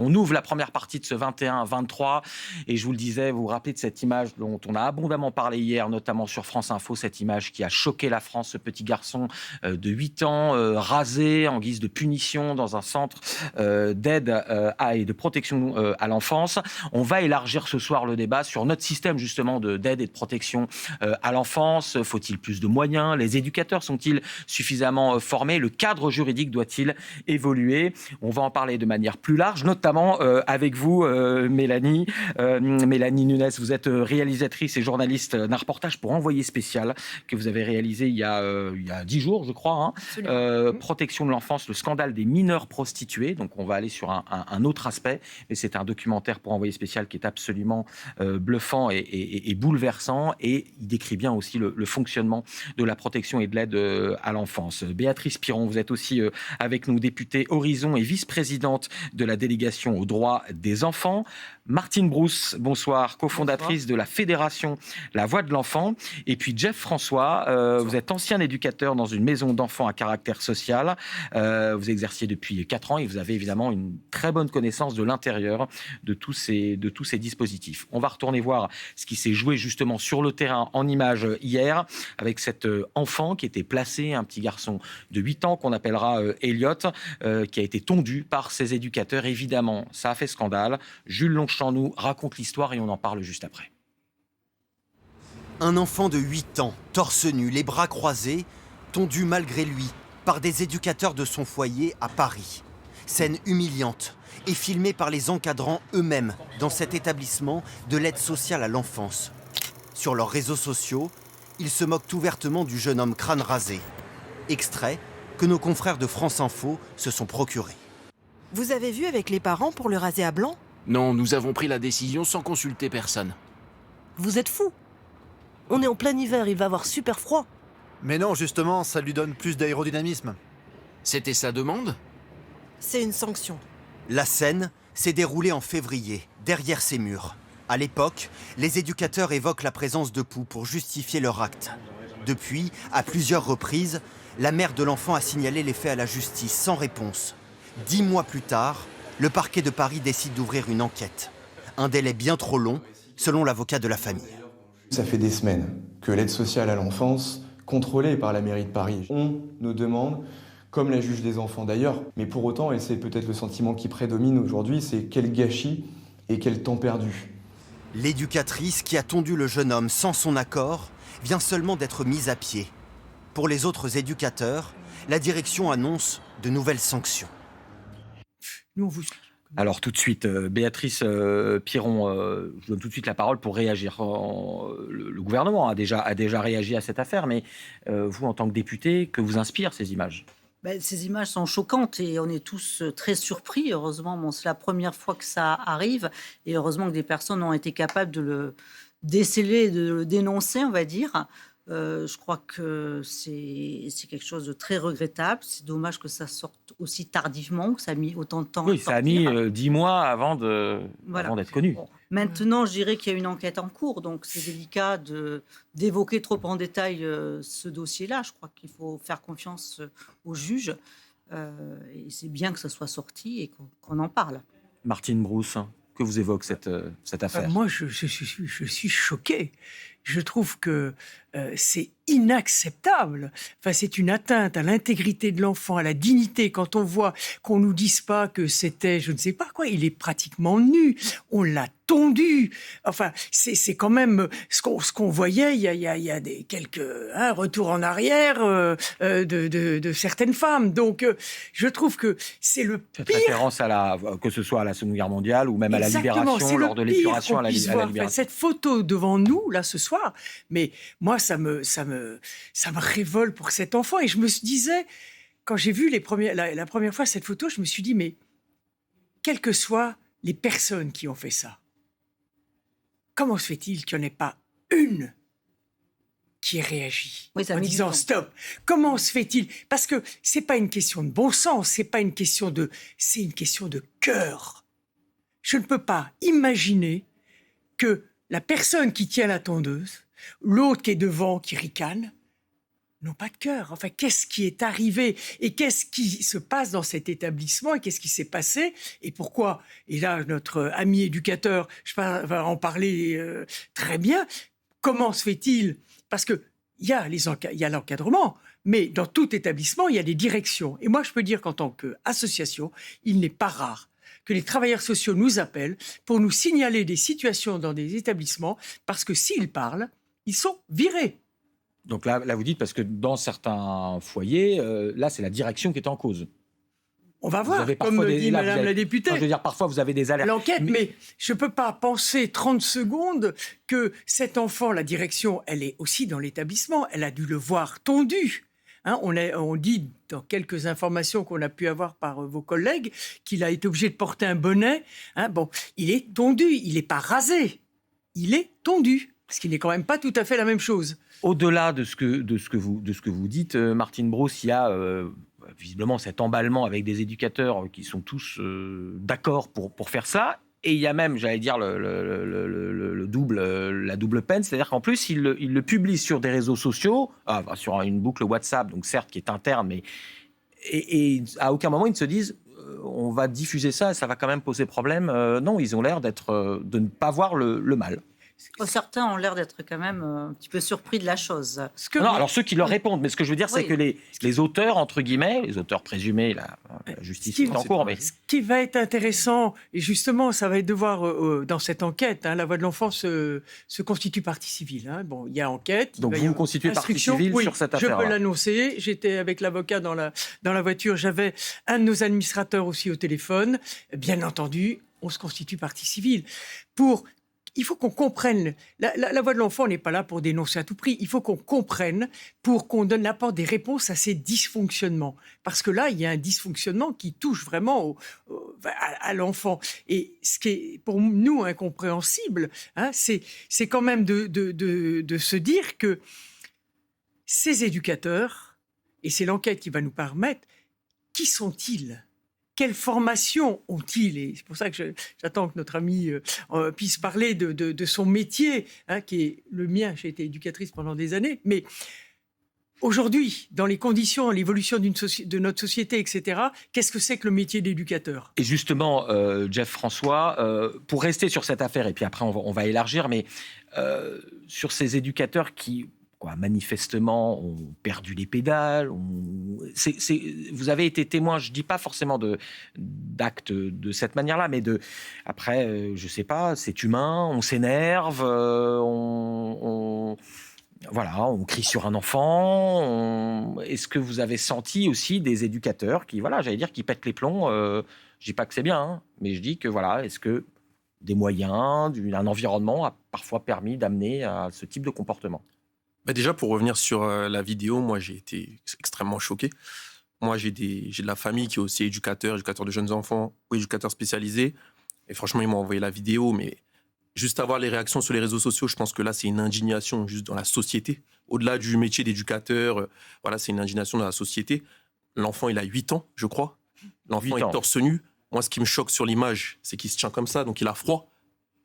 On ouvre la première partie de ce 21-23 et je vous le disais, vous vous rappelez de cette image dont on a abondamment parlé hier, notamment sur France Info, cette image qui a choqué la France, ce petit garçon de 8 ans rasé en guise de punition dans un centre d'aide et de protection à l'enfance. On va élargir ce soir le débat sur notre système justement d'aide et de protection à l'enfance. Faut-il plus de moyens? Les éducateurs sont-ils suffisamment formés? Le cadre juridique doit-il évoluer? On va en parler de manière plus large, notamment avec vous, Mélanie. Mélanie Nunes, vous êtes réalisatrice et journaliste d'un reportage pour Envoyé spécial que vous avez réalisé il y a 10 jours, je crois. Protection de l'enfance, le scandale des mineurs prostitués. Donc on va aller sur un autre aspect, mais c'est un documentaire pour Envoyé spécial qui est absolument bluffant et bouleversant, et il décrit bien aussi le fonctionnement de la protection et de l'aide à l'enfance. Béatrice Piron, vous êtes aussi avec nous, députée Horizon et vice-présidente de la délégation aux droits des enfants. Martine Brousse, bonsoir, cofondatrice de la fédération La Voix de l'Enfant. Et puis Jeff François, vous êtes ancien éducateur dans une maison d'enfants à caractère social. Vous exerciez depuis 4 ans et vous avez évidemment une très bonne connaissance de l'intérieur de tous ces dispositifs. On va retourner voir ce qui s'est joué justement sur le terrain en images hier avec cet enfant qui était placé, un petit garçon de 8 ans qu'on appellera Elliot, qui a été tondu par ses éducateurs. Évidemment, ça a fait scandale. Jules Longchamp nous raconte l'histoire et on en parle juste après. Un enfant de 8 ans, torse nu, les bras croisés, tondu malgré lui par des éducateurs de son foyer à Paris. Scène humiliante et filmée par les encadrants eux-mêmes dans cet établissement de l'aide sociale à l'enfance. Sur leurs réseaux sociaux, ils se moquent ouvertement du jeune homme crâne rasé. Extrait que nos confrères de France Info se sont procurés. Vous avez vu avec les parents pour le raser à blanc? Non, nous avons pris la décision sans consulter personne. Vous êtes fous. On est en plein hiver, il va avoir super froid. Mais non, justement, ça lui donne plus d'aérodynamisme. C'était sa demande? C'est une sanction. La scène s'est déroulée en février, derrière ces murs. À l'époque, les éducateurs évoquent la présence de poux pour justifier leur acte. Depuis, à plusieurs reprises, la mère de l'enfant a signalé les faits à la justice sans réponse. 10 mois plus tard, le parquet de Paris décide d'ouvrir une enquête. Un délai bien trop long, selon l'avocat de la famille. Ça fait des semaines que l'aide sociale à l'enfance, contrôlée par la mairie de Paris, on nous demande, comme la juge des enfants d'ailleurs, mais pour autant, et c'est peut-être le sentiment qui prédomine aujourd'hui, c'est quel gâchis et quel temps perdu. L'éducatrice qui a tondu le jeune homme sans son accord vient seulement d'être mise à pied. Pour les autres éducateurs, la direction annonce de nouvelles sanctions. Alors tout de suite, Béatrice Piron, je donne tout de suite la parole pour réagir. Le gouvernement a déjà réagi à cette affaire, mais vous, en tant que député, que vous inspirent ces images? Ces images sont choquantes et on est tous très surpris. Heureusement, c'est la première fois que ça arrive et heureusement que des personnes ont été capables de le déceler, de le dénoncer, on va dire. Je crois que c'est quelque chose de très regrettable. C'est dommage que ça sorte aussi tardivement, que ça a mis autant de temps à sortir. Ça a mis 10 mois avant d'être connu. Bon. Maintenant, je dirais qu'il y a une enquête en cours, donc c'est délicat d'évoquer trop en détail ce dossier-là. Je crois qu'il faut faire confiance aux juges et c'est bien que ça soit sorti et qu'on en parle. Martine Brousse, que vous évoque cette affaire? Moi, je suis choqué. Je trouve que c'est inacceptable. Enfin, c'est une atteinte à l'intégrité de l'enfant, à la dignité. Quand on voit qu'on nous dise pas que c'était, je ne sais pas quoi, il est pratiquement nu. On l'a tondu. Enfin, c'est quand même ce qu'on voyait. Il y a quelques retours en arrière de certaines femmes. Donc, je trouve que c'est le pire. Cette référence que ce soit à la Seconde Guerre mondiale ou même à la libération, lors de l'épuration à la libération. Enfin, cette photo devant nous, là, ce soir, mais moi, ça me révolte pour cet enfant. Et je me disais, quand j'ai vu la première fois cette photo, je me suis dit, mais quelles que soient les personnes qui ont fait ça, comment se fait-il qu'il n'y en ait pas une qui ait réagi en disant stop? Comment se fait-il? Parce que c'est pas une question de bon sens, c'est une question de cœur. Je ne peux pas imaginer que la personne qui tient la tondeuse, l'autre qui est devant, qui ricane, n'ont pas de cœur. Enfin, qu'est-ce qui est arrivé et qu'est-ce qui se passe dans cet établissement et qu'est-ce qui s'est passé et pourquoi? Et là, notre ami éducateur, va en parler très bien. Comment se fait-il? Parce que il y a l'encadrement, mais dans tout établissement, il y a des directions. Et moi, je peux dire qu'en tant qu'association, il n'est pas rare que les travailleurs sociaux nous appellent pour nous signaler des situations dans des établissements, parce que s'ils parlent, ils sont virés. Donc là, vous dites, parce que dans certains foyers, là, c'est la direction qui est en cause. On va Vous voir, avez comme parfois dit Madame la députée. Je veux dire, parfois, vous avez des alertes. L'enquête, mais je ne peux pas penser 30 secondes que cet enfant, la direction, elle est aussi dans l'établissement. Elle a dû le voir tondu. Hein, on dit dans quelques informations qu'on a pu avoir par vos collègues qu'il a été obligé de porter un bonnet. Hein, bon, il est tondu, il n'est pas rasé. Il est tondu, ce qui n'est quand même pas tout à fait la même chose. Au-delà de ce que vous dites, Martine Brousse, il y a visiblement cet emballement avec des éducateurs qui sont tous d'accord pour faire ça. Et il y a même, j'allais dire, la double peine, c'est-à-dire qu'en plus, il le publie sur des réseaux sociaux, sur une boucle WhatsApp, donc certes qui est interne, mais et à aucun moment ils ne se disent on va diffuser ça, ça va quand même poser problème. Non, ils ont l'air de ne pas voir le mal. Certains ont l'air d'être quand même un petit peu surpris de la chose. Alors ceux qui leur répondent, mais ce que je veux dire, c'est que les auteurs, entre guillemets, les auteurs présumés, la justice est en cours. Mais... Ce qui va être intéressant, et justement, ça va être de voir dans cette enquête, la Voix de l'enfant se constitue partie civile. Hein. Bon, il y a enquête. Donc vous vous constituez partie civile sur cette affaire. Je peux l'annoncer. J'étais avec l'avocat dans la voiture. J'avais un de nos administrateurs aussi au téléphone. Bien entendu, on se constitue partie civile. Il faut qu'on comprenne. La Voix de l'enfant n'est pas là pour dénoncer à tout prix. Il faut qu'on comprenne pour qu'on apporte des réponses à ces dysfonctionnements. Parce que là, il y a un dysfonctionnement qui touche vraiment à l'enfant. Et ce qui est pour nous incompréhensible, c'est quand même de se dire que ces éducateurs, et c'est l'enquête qui va nous permettre, qui sont-ils ? Quelle formation ont-ils? Et c'est pour ça que j'attends que notre ami puisse parler de son métier, qui est le mien. J'ai été éducatrice pendant des années. Mais aujourd'hui, dans les conditions, l'évolution de notre société, etc., qu'est-ce que c'est que le métier d'éducateur? Et justement, Jeff François, pour rester sur cette affaire, et puis après on va élargir, mais sur ces éducateurs qui... manifestement, ont perdu les pédales. Vous avez été témoin, je ne dis pas forcément d'actes de cette manière-là, mais après, je ne sais pas, c'est humain, on s'énerve, on crie sur un enfant. Est-ce que vous avez senti aussi des éducateurs qui pètent les plombs? Je ne dis pas que c'est bien, mais je dis que est-ce que des moyens, un environnement a parfois permis d'amener à ce type de comportement? Déjà, pour revenir sur la vidéo, moi, j'ai été extrêmement choqué. Moi, j'ai de la famille qui est aussi éducateur de jeunes enfants ou éducateur spécialisé. Et franchement, ils m'ont envoyé la vidéo, mais juste avoir les réactions sur les réseaux sociaux, je pense que là, c'est une indignation juste dans la société. Au-delà du métier d'éducateur, c'est une indignation dans la société. L'enfant, il a 8 ans, je crois. L'enfant est torse nu. Moi, ce qui me choque sur l'image, c'est qu'il se tient comme ça, donc il a froid.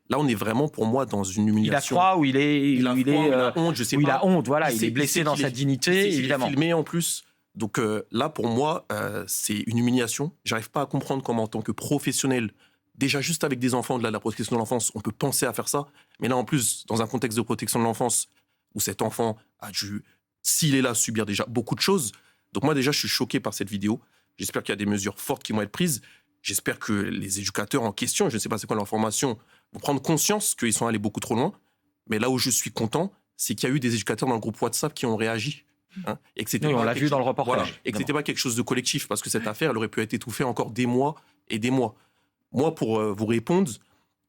Là, on est vraiment, pour moi, dans une humiliation. Il a froid ou il a honte, je sais pas. Il a honte, voilà. Il est blessé dans sa dignité, évidemment. Il est filmé en plus. Donc là, pour moi, c'est une humiliation. J'arrive pas à comprendre comment, en tant que professionnel, déjà juste avec des enfants de la protection de l'enfance, on peut penser à faire ça. Mais là, en plus, dans un contexte de protection de l'enfance, où cet enfant a dû, s'il est là, subir déjà beaucoup de choses. Donc moi, déjà, je suis choqué par cette vidéo. J'espère qu'il y a des mesures fortes qui vont être prises. J'espère que les éducateurs en question, je ne sais pas c'est quoi leur formation, vont prendre conscience qu'ils sont allés beaucoup trop loin. Mais là où je suis content, c'est qu'il y a eu des éducateurs dans le groupe WhatsApp qui ont réagi. Et que c'était on l'a vu dans le reportage. Et que ce n'était pas quelque chose de collectif, parce que cette affaire, elle aurait pu être étouffée encore des mois et des mois. Moi, pour vous répondre,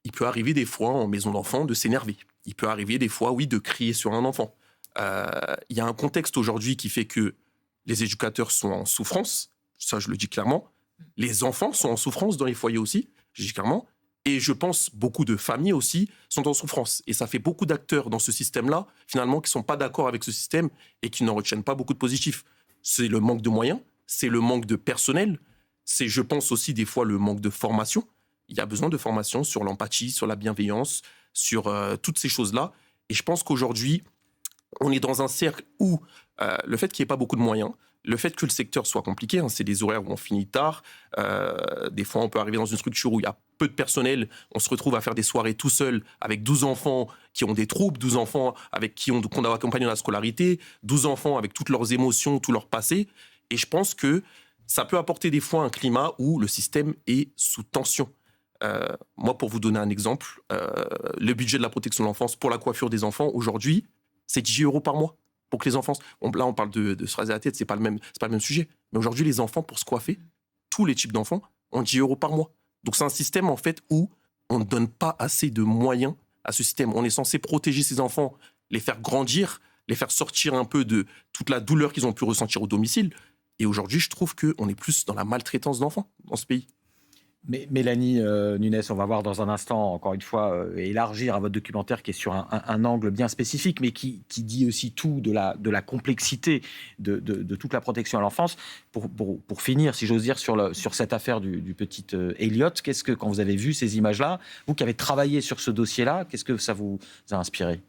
il peut arriver des fois en maison d'enfants de s'énerver. Il peut arriver des fois, de crier sur un enfant. Il y a un contexte aujourd'hui qui fait que les éducateurs sont en souffrance. Ça, je le dis clairement. Les enfants sont en souffrance dans les foyers aussi, je dis clairement. Et je pense beaucoup de familles aussi sont en souffrance. Et ça fait beaucoup d'acteurs dans ce système-là, finalement, qui ne sont pas d'accord avec ce système et qui n'en retiennent pas beaucoup de positifs. C'est le manque de moyens, c'est le manque de personnel, c'est, je pense aussi, des fois, le manque de formation. Il y a besoin de formation sur l'empathie, sur la bienveillance, sur toutes ces choses-là. Et je pense qu'aujourd'hui, on est dans un cercle où le fait qu'il n'y ait pas beaucoup de moyens, le fait que le secteur soit compliqué, c'est des horaires où on finit tard, des fois on peut arriver dans une structure où il y a peu de personnel, on se retrouve à faire des soirées tout seul avec 12 enfants qui ont des troubles, 12 enfants qu'on doit accompagner dans la scolarité, 12 enfants avec toutes leurs émotions, tout leur passé, et je pense que ça peut apporter des fois un climat où le système est sous tension. Moi, pour vous donner un exemple, le budget de la protection de l'enfance pour la coiffure des enfants, aujourd'hui, c'est 10 € par mois. Pour que les enfants... là, on parle de se raser la tête, c'est pas le même sujet. Mais aujourd'hui, les enfants, pour se coiffer, tous les types d'enfants, ont 10 € par mois. Donc c'est un système, en fait, où on ne donne pas assez de moyens à ce système. On est censé protéger ces enfants, les faire grandir, les faire sortir un peu de toute la douleur qu'ils ont pu ressentir au domicile. Et aujourd'hui, je trouve qu'on est plus dans la maltraitance d'enfants dans ce pays. Mais Mélanie Nunes, on va voir dans un instant, encore une fois, élargir à votre documentaire qui est sur un angle bien spécifique, mais qui dit aussi tout de la complexité de toute la protection à l'enfance. Pour finir, si j'ose dire, sur cette affaire du petit Elliot, qu'est-ce que, quand vous avez vu ces images-là, vous qui avez travaillé sur ce dossier-là, qu'est-ce que ça vous a inspiré ?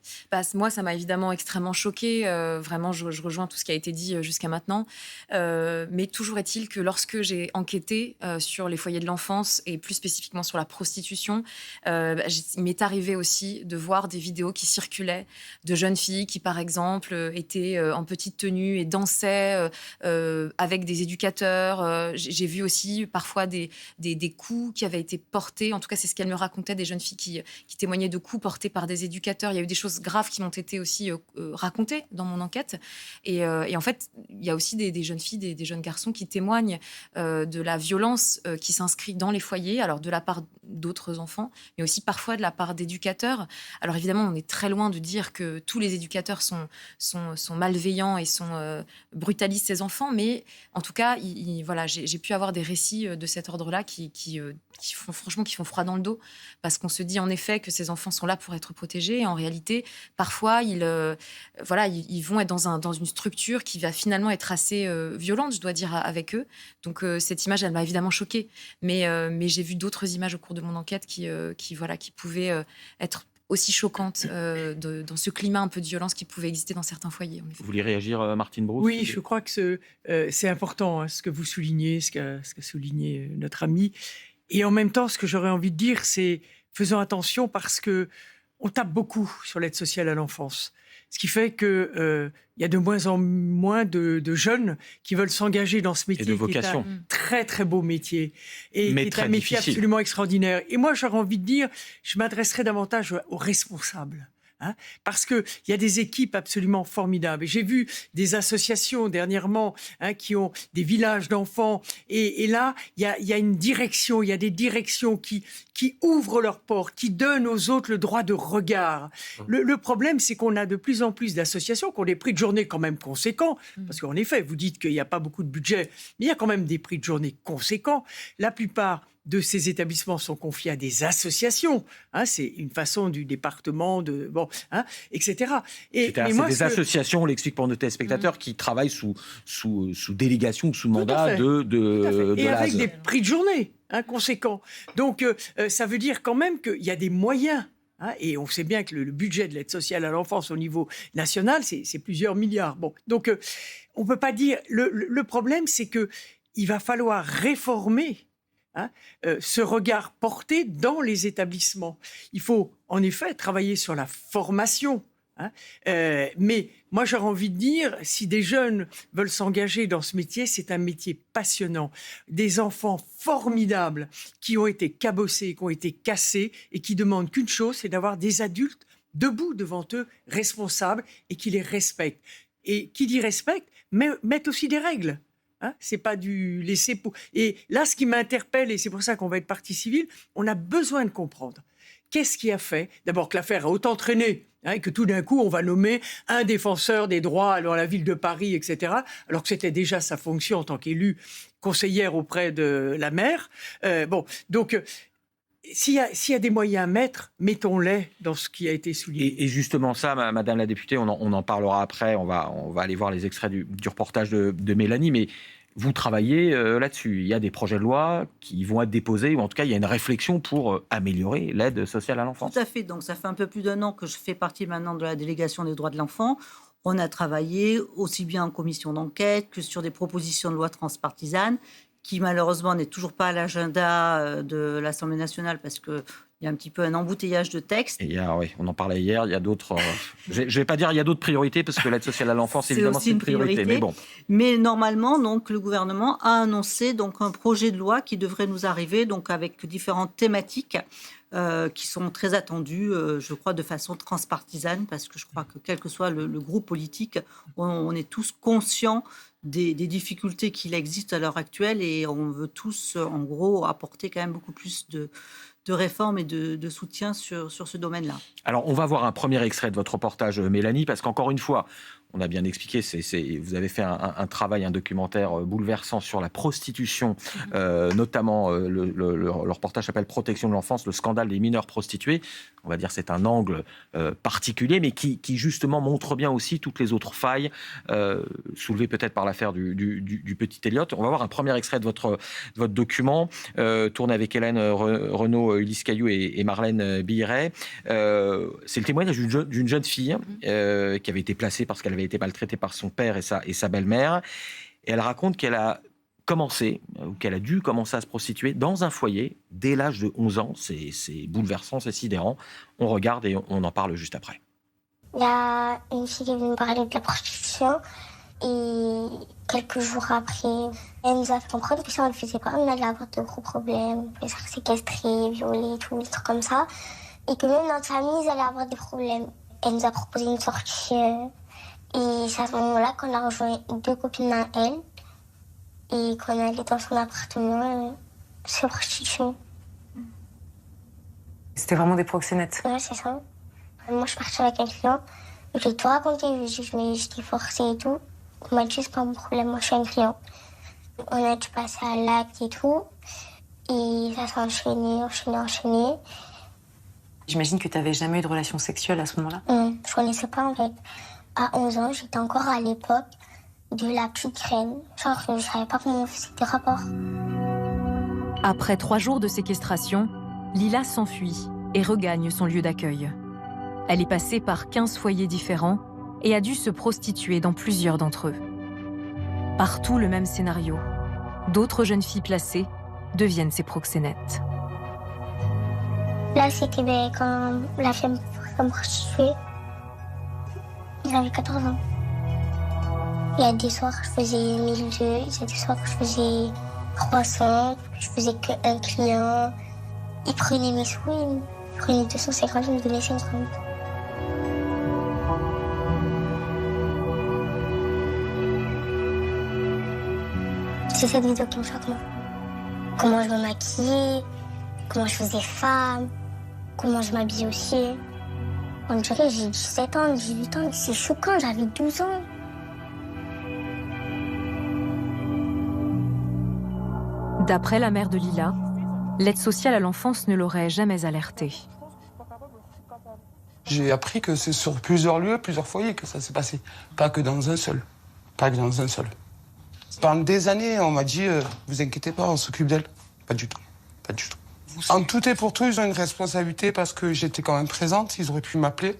Moi, ça m'a évidemment extrêmement choquée. Vraiment, je rejoins tout ce qui a été dit jusqu'à maintenant. Mais toujours est-il que lorsque j'ai enquêté sur les foyers de l'enfance, et plus spécifiquement sur la prostitution, il m'est arrivé aussi de voir des vidéos qui circulaient de jeunes filles qui, par exemple, étaient en petite tenue et dansaient avec des éducateurs. J'ai vu aussi parfois des coups qui avaient été portés, en tout cas c'est ce qu'elle me racontait, des jeunes filles qui témoignaient de coups portés par des éducateurs. Il y a eu des choses graves qui m'ont été aussi racontées dans mon enquête. Et en fait, il y a aussi des jeunes filles, des jeunes garçons qui témoignent de la violence qui s'inscrit dans les foyers, alors de la part d'autres enfants, mais aussi parfois de la part d'éducateurs. Alors évidemment, on est très loin de dire que tous les éducateurs sont malveillants et brutalisent ces enfants, mais en tout cas, voilà, j'ai pu avoir des récits de cet ordre-là qui font froid dans le dos, parce qu'on se dit en effet que ces enfants sont là pour être protégés, et en réalité, parfois, ils vont être dans une structure qui va finalement être assez violente, je dois dire, avec eux. Donc cette image, elle m'a évidemment choquée, mais j'ai vu d'autres images au cours de mon enquête qui pouvaient être aussi choquantes dans ce climat un peu de violence qui pouvait exister dans certains foyers. Vous voulez réagir, Martine Brousse ? Oui, je crois que c'est important, ce que vous soulignez, ce qu'a souligné notre ami. Et en même temps, ce que j'aurais envie de dire, c'est faisons attention, parce qu'on tape beaucoup sur l'aide sociale à l'enfance. Ce qui fait qu'il y a de moins en moins de jeunes qui veulent s'engager dans ce métier. Et de vocation. Qui est un très, très beau métier. Et mais qui est très un métier difficile. absolument extraordinaire. Et moi, j'aurais envie de dire, je m'adresserai davantage aux responsables. Parce qu'il y a des équipes absolument formidables. Et j'ai vu des associations dernièrement qui ont des villages d'enfants. Et là, il y a une direction, il y a des directions qui ouvrent leurs portes, qui donnent aux autres le droit de regard. Le problème, c'est qu'on a de plus en plus d'associations qui ont des prix de journée quand même conséquents. Parce qu'en effet, vous dites qu'il n'y a pas beaucoup de budget, mais il y a quand même des prix de journée conséquents. La plupart de ces établissements sont confiés à des associations. C'est une façon du département, etc. C'est des associations, on l'explique pour nos téléspectateurs, qui travaillent sous délégation ou sous mandat de et l'ASE. avec des prix de journée conséquents. Donc, ça veut dire quand même qu'il y a des moyens. Et on sait bien que le budget de l'aide sociale à l'enfance au niveau national, c'est plusieurs milliards. Donc, on ne peut pas dire... Le problème, c'est qu'il va falloir réformer ce regard porté dans les établissements. Il faut en effet travailler sur la formation. Mais moi, j'aurais envie de dire, si des jeunes veulent s'engager dans ce métier, c'est un métier passionnant. Des enfants formidables qui ont été cabossés, qui ont été cassés et qui demandent qu'une chose, c'est d'avoir des adultes debout devant eux, responsables, et qui les respectent. Et qui dit respecte, mettent aussi des règles. C'est pas du laisser pour... Et là, ce qui m'interpelle, et c'est pour ça qu'on va être partie civile, on a besoin de comprendre. Qu'est-ce qui a fait, d'abord, que l'affaire a autant traîné, et que tout d'un coup, on va nommer un défenseur des droits dans la ville de Paris, etc., alors que c'était déjà sa fonction en tant qu'élue conseillère auprès de la maire. Donc... S'il y a des moyens à mettre, mettons-les dans ce qui a été souligné. Et justement ça, Madame la députée, on en parlera après, on va aller voir les extraits du reportage de Mélanie, mais vous travaillez là-dessus. Il y a des projets de loi qui vont être déposés, ou en tout cas, il y a une réflexion pour améliorer l'aide sociale à l'enfance. Tout à fait. Donc, ça fait un peu plus d'1 an que je fais partie maintenant de la délégation des droits de l'enfant. On a travaillé aussi bien en commission d'enquête que sur des propositions de loi transpartisanes, qui malheureusement n'est toujours pas à l'agenda de l'Assemblée nationale parce qu'il y a un petit peu un embouteillage de textes. Et oui, on en parlait hier, il y a d'autres... je ne vais pas dire il y a d'autres priorités, parce que l'aide sociale à l'enfance, C'est évidemment, aussi c'est une une priorité. priorité. Mais bon, Mais normalement, donc, le gouvernement a annoncé donc, un projet de loi qui devrait nous arriver donc, avec différentes thématiques qui sont très attendues, je crois, de façon transpartisane, parce que je crois que quel que soit le groupe politique, on est tous conscients des difficultés qu'il existe à l'heure actuelle et on veut tous, en gros, apporter quand même beaucoup plus de réformes et de soutien sur ce domaine-là. alors on va voir un premier extrait de votre reportage, Mélanie, parce qu'encore une fois, on a bien expliqué, vous avez fait un travail, un documentaire bouleversant sur la prostitution, notamment le reportage s'appelle « Protection de l'enfance, le scandale des mineurs prostitués ». On va dire c'est un angle particulier, mais qui justement montre bien aussi toutes les autres failles soulevées peut-être par l'affaire du petit Elliot. On va voir un premier extrait de votre document, tourné avec Hélène Renaud, Ulysse Caillou et Marlène Billeret. C'est le témoignage d'une jeune fille qui avait été placée parce qu'elle avait été maltraitée par son père et sa belle-mère. Et elle raconte qu'elle a dû commencer à se prostituer dans un foyer dès l'âge de 11 ans. C'est bouleversant, c'est sidérant. On regarde et on en parle juste après. Il y a une fille qui est venue me parler de la prostitution et quelques jours après, elle nous a fait comprendre que si on ne le faisait pas, on allait avoir de gros problèmes, les faire séquestrer, violer, tout, des trucs comme ça. Et que même notre famille, ils allaient avoir des problèmes. Elle nous a proposé une sortie et c'est à ce moment-là qu'on a rejoint 2 copines à elle et qu'on est allé dans son appartement se prostituer. C'était vraiment des proxénètes? Ouais, c'est ça. Moi, je suis partie avec un client, j'ai tout raconté, j'étais forcée et tout. On m'a dit, c'est pas mon problème, moi je suis un client. On a dû passer à l'acte et tout, et ça s'est enchaîné. J'imagine que tu n'avais jamais eu de relation sexuelle à ce moment-là? Je connaissais pas en fait. À 11 ans, j'étais encore à l'époque de la petite reine. Genre, je savais pas comment on faisait des rapports. Après 3 jours de séquestration, Lila s'enfuit et regagne son lieu d'accueil. Elle est passée par 15 foyers différents et a dû se prostituer dans plusieurs d'entre eux. Partout le même scénario. D'autres jeunes filles placées deviennent ses proxénètes. Là, c'était quand la femme me prostituée. J'avais 14 ans. Il y a des soirs, je faisais 1002, il y a des soirs, je faisais 300, je faisais qu'un client. Il prenait mes sous, il prenait 250, il me donnait 50. C'est cette vidéo qui me choque, moi. Comment je me maquillais, comment je faisais femme, comment je m'habillais aussi. On dirait j'ai 17 ans, 18 ans, c'est choquant, j'avais 12 ans. D'après la mère de Lila, l'aide sociale à l'enfance ne l'aurait jamais alertée. J'ai appris que c'est sur plusieurs lieux, plusieurs foyers que ça s'est passé. Pas que dans un seul. Pendant des années, on m'a dit vous inquiétez pas, on s'occupe d'elle. Pas du tout. En tout et pour tout, ils ont une responsabilité parce que j'étais quand même présente. Ils auraient pu m'appeler,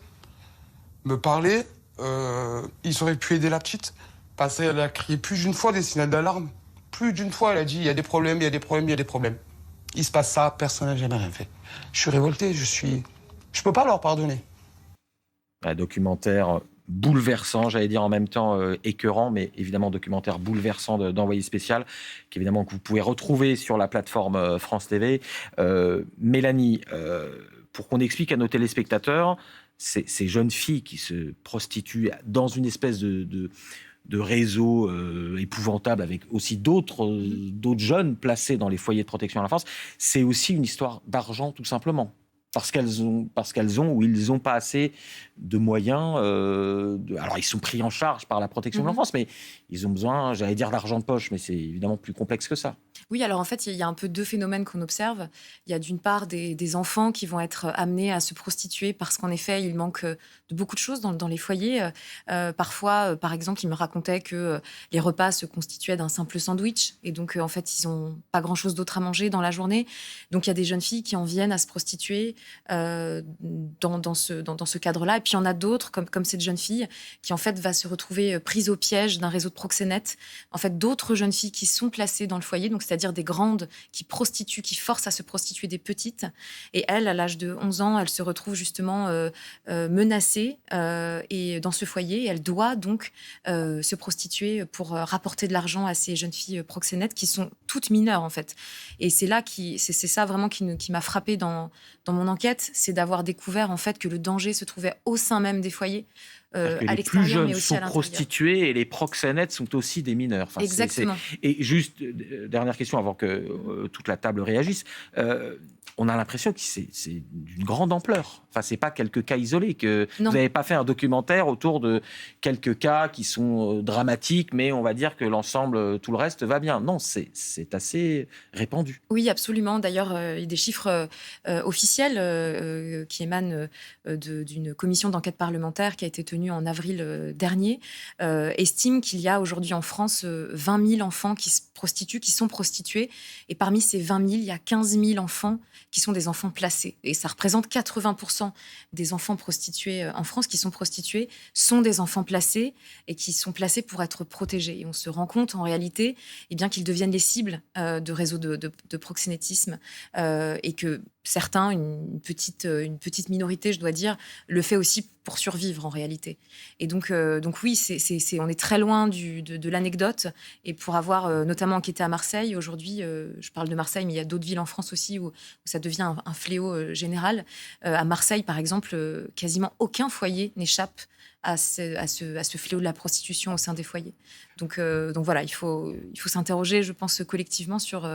me parler. Ils auraient pu aider la petite. Parce qu'elle a crié plus d'une fois des signaux d'alarme. Plus d'une fois, elle a dit il y a des problèmes. Il se passe ça, personne n'a jamais rien fait. Je suis révolté, je peux pas leur pardonner. Un documentaire bouleversant, j'allais dire en même temps écœurant, mais évidemment documentaire bouleversant d'Envoyé spécial, qu'évidemment que vous pouvez retrouver sur la plateforme France TV. Mélanie, pour qu'on explique à nos téléspectateurs, ces jeunes filles qui se prostituent dans une espèce de réseau épouvantable avec aussi d'autres jeunes placés dans les foyers de protection à l'enfance, c'est aussi une histoire d'argent tout simplement. Parce qu'elles ont ou ils n'ont pas assez de moyens. Alors, ils sont pris en charge par la protection de l'enfance, mais ils ont besoin, j'allais dire, d'argent de poche, mais c'est évidemment plus complexe que ça. Oui, alors en fait, il y a un peu 2 phénomènes qu'on observe. Il y a d'une part des enfants qui vont être amenés à se prostituer parce qu'en effet, il manque de beaucoup de choses dans les foyers. Parfois, par exemple, ils me racontaient que les repas se constituaient d'un simple sandwich et donc, en fait, ils n'ont pas grand-chose d'autre à manger dans la journée. Donc, il y a des jeunes filles qui en viennent à se prostituer dans ce cadre-là. Et puis il y en a d'autres, comme cette jeune fille, qui en fait va se retrouver prise au piège d'un réseau de proxénètes. En fait, d'autres jeunes filles qui sont placées dans le foyer, donc c'est-à-dire des grandes qui prostituent, qui forcent à se prostituer des petites. Et elle, à l'âge de 11 ans, elle se retrouve justement menacée et dans ce foyer, elle doit donc se prostituer pour rapporter de l'argent à ces jeunes filles proxénètes qui sont toutes mineures en fait. Et c'est là c'est ça vraiment qui m'a frappée dans mon enquête, c'est d'avoir découvert en fait que le danger se trouvait au sein même des foyers. À les plus l'extérieur, jeunes mais aussi sont à l'intérieur. prostituées et les proxénètes sont aussi des mineurs. Enfin, Exactement. Et juste, dernière question avant que toute la table réagisse. On a l'impression que c'est d'une grande ampleur. Enfin, c'est pas quelques cas isolés. Non. Vous n'avez pas fait un documentaire autour de quelques cas qui sont dramatiques, mais on va dire que l'ensemble, tout le reste va bien. Non, c'est assez répandu. Oui, absolument. D'ailleurs, il y a des chiffres officiels qui émanent d'une commission d'enquête parlementaire qui a été tenue en avril dernier, estiment qu'il y a aujourd'hui en France 20 000 enfants qui se prostituent, qui sont prostitués. Et parmi ces 20 000, il y a 15 000 enfants qui sont des enfants placés. Et ça représente 80% des enfants prostitués en France qui sont prostitués sont des enfants placés et qui sont placés pour être protégés. Et on se rend compte en réalité qu'ils deviennent les cibles de réseaux de proxénétisme et que certains, une petite minorité, je dois dire, le fait aussi pour survivre en réalité. Et donc oui, on est très loin de l'anecdote. Et pour avoir notamment enquêté à Marseille, aujourd'hui, je parle de Marseille, mais il y a d'autres villes en France aussi où ça devient un fléau général. À Marseille, par exemple, quasiment aucun foyer n'échappe à ce fléau de la prostitution au sein des foyers. Donc voilà, il faut s'interroger, je pense, collectivement sur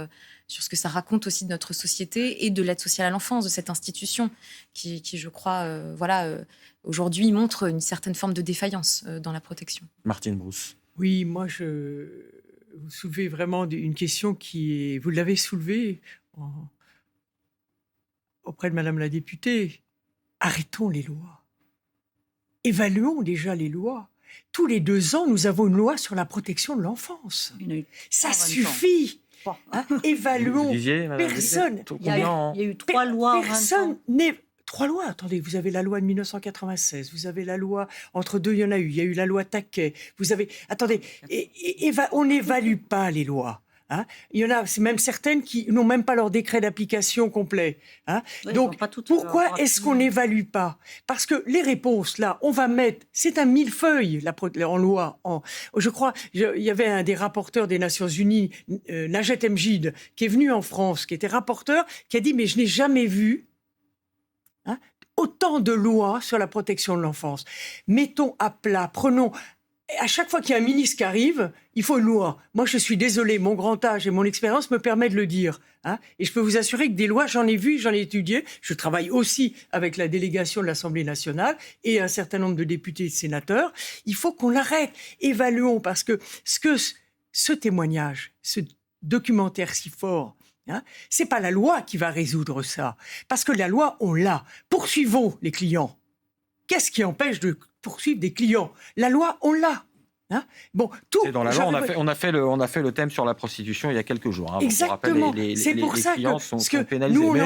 ce que ça raconte aussi de notre société et de l'aide sociale à l'enfance, de cette institution qui je crois, aujourd'hui montre une certaine forme de défaillance dans la protection. Martine Brousse. Oui, moi, vous soulevez vraiment une question vous l'avez soulevée auprès de Madame la députée. Arrêtons les lois. Évaluons déjà les lois. Tous les 2 ans, nous avons une loi sur la protection de l'enfance. Ça suffit. Évaluons. Vous disiez, personne. Il y a eu 3 lois en 20 ans. 3 lois, attendez, vous avez la loi de 1996, vous avez la loi, entre deux, il y en a eu, il y a eu la loi Taquet, vous avez, attendez, on n'évalue pas les lois. Hein. Il y en a, c'est même certaines qui n'ont même pas leur décret d'application complet. Hein. Oui, donc, pourquoi est-ce qu'on n'évalue pas? Parce que les réponses, là, on va mettre... C'est un millefeuille en loi. Je crois, il y avait un des rapporteurs des Nations Unies, Najet Mjid, qui est venu en France, qui était rapporteur, qui a dit « Mais je n'ai jamais vu autant de lois sur la protection de l'enfance. Mettons à plat, prenons... » À chaque fois qu'il y a un ministre qui arrive, il faut une loi. Moi, je suis désolée, mon grand âge et mon expérience me permettent de le dire. Hein. Et je peux vous assurer que des lois, j'en ai vu, j'en ai étudié. Je travaille aussi avec la délégation de l'Assemblée nationale et un certain nombre de députés et de sénateurs. Il faut qu'on l'arrête. Évaluons, parce que ce témoignage, ce documentaire si fort, c'est pas la loi qui va résoudre ça. Parce que la loi, on l'a. Poursuivons les clients. Qu'est-ce qui empêche de poursuivre des clients? La loi, on l'a. Hein, bon, c'est dans la loi, on a fait le thème sur la prostitution il y a quelques jours. Hein, exactement. C'est pour ça clients sont pénalisés. Nous,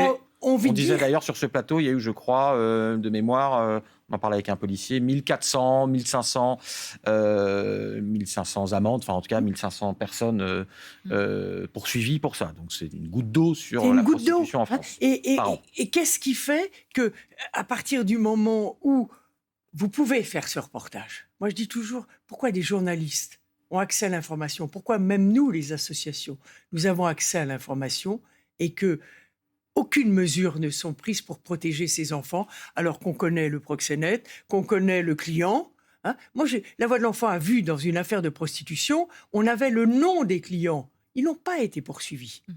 on disait d'ailleurs sur ce plateau, il y a eu, je crois, de mémoire, on en parlait avec un policier, 1400, 1500 amendes, enfin en tout cas 1500 personnes poursuivies pour ça. Donc c'est une goutte d'eau sur la prostitution en France. Et qu'est-ce qui fait que, à partir du moment où vous pouvez faire ce reportage, moi je dis toujours, pourquoi des journalistes ont accès à l'information? Pourquoi même nous, les associations, nous avons accès à l'information et que aucune mesure ne sont prises pour protéger ces enfants, alors qu'on connaît le proxénète, qu'on connaît le client. Hein. Moi, la Voix de l'enfant a vu dans une affaire de prostitution, on avait le nom des clients. Ils n'ont pas été poursuivis. Mm-hmm.